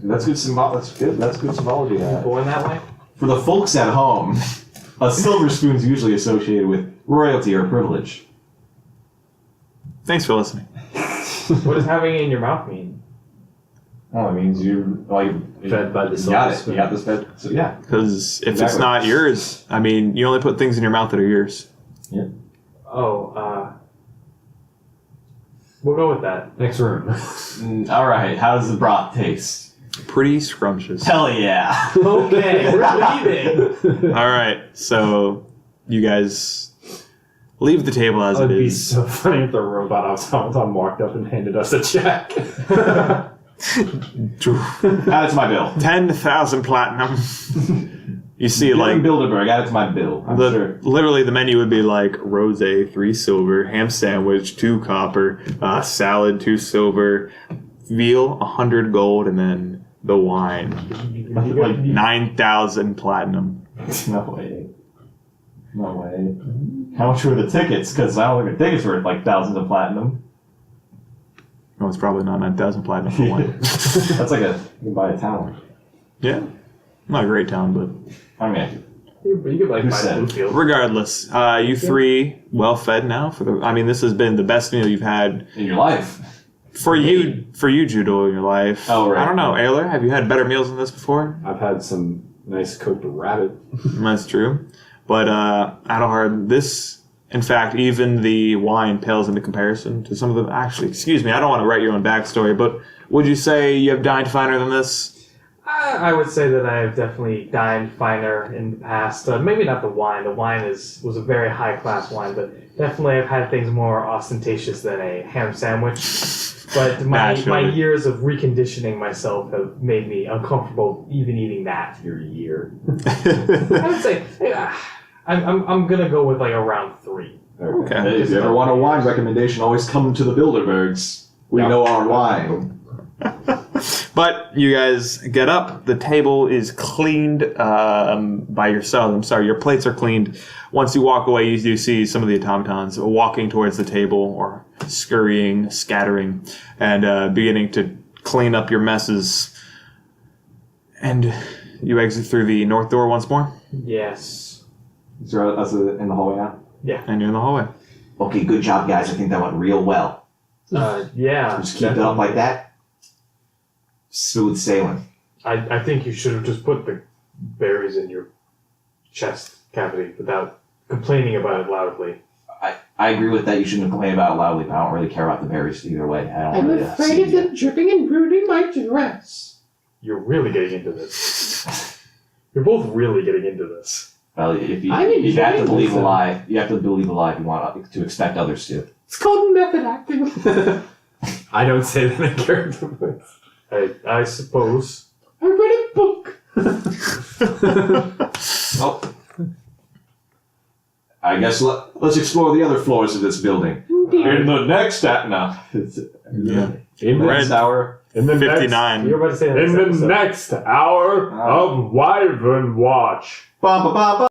that's good symbol. That's good. That's good symbology. Going that way? For the folks at home, a silver spoon is usually associated with royalty or privilege. Thanks for listening. What does having it in your mouth mean? Oh, it means you Fed by the you silver got it. spoon. You got this fed. So yeah. Because if it's Exactly. not yours, I mean, you only put things in your mouth that are yours. We'll go with that. Next room. All right. How does the broth taste? Pretty scrumptious. Hell yeah. Okay, we're leaving. All right, so you guys leave the table as It would it be is. so funny if the robot automaton walked up and handed us a check. Add it to my bill. 10,000 platinum. You see, like, Bilderberg. Add it to my bill. I'm sure. literally the menu would be like rosé, 3 silver, ham sandwich, 2 copper, salad, 2 silver, veal, 100 gold, and then the wine, like 9,000 platinum. No way. No way. How much were the tickets? Because I don't think the tickets were like thousands of platinum. No, it's probably not 9,000 platinum for wine. That's like you can buy a town. Yeah, not a great town, but I mean, You could like Who buy said? Bluefield. regardless, you three well fed now. This has been the best meal you've had in your life. for you, Judo, in your life. Oh, right. I don't know, Ayler, have you had better meals than this before? I've had some nice cooked rabbit. That's true. But Adelhard, this, in fact, even the wine pales into comparison to some of the. Actually, excuse me, I don't want to write your own backstory, but would you say you have dined finer than this? I would say that I have definitely dined finer in the past. Maybe not the wine. The wine was a very high class wine, but definitely I've had things more ostentatious than a ham sandwich. But my Naturally. years of reconditioning myself have made me uncomfortable even eating that. Your year. I would say I'm gonna go with like around 3. Okay. Hey, if you ever want a wine recommendation, always come to the Bilderbergs. We know our wine. But you guys get up. The table is cleaned by yourselves. I'm sorry, your plates are cleaned. Once you walk away, you do see some of the automatons walking towards the table or scurrying, scattering, and beginning to clean up your messes. And you exit through the north door once more. Yes. So that's in the hallway now? And you're in the hallway. Okay, good job, guys. I think that went real well. Yeah. Just keep it up like that. Smooth sailing. I think you should have just put the berries in your chest cavity without complaining about it loudly. I agree with that. You shouldn't complain about it loudly, but I don't really care about the berries either way. I'm afraid of them dripping and ruining my dress. You're really getting into this. You're both really getting into this. Well, if you I'm have to enjoying believe this, a lie, you have to believe a lie if you want to expect others to. It's called method acting. I don't say that in character voice. I suppose. I read a book. Well, I guess let's explore the other floors of this building. In the next no. In the Red. next hour. In the 59. You were about to say that In next the episode. next hour of Wyvern Watch. Ba, ba, ba, ba.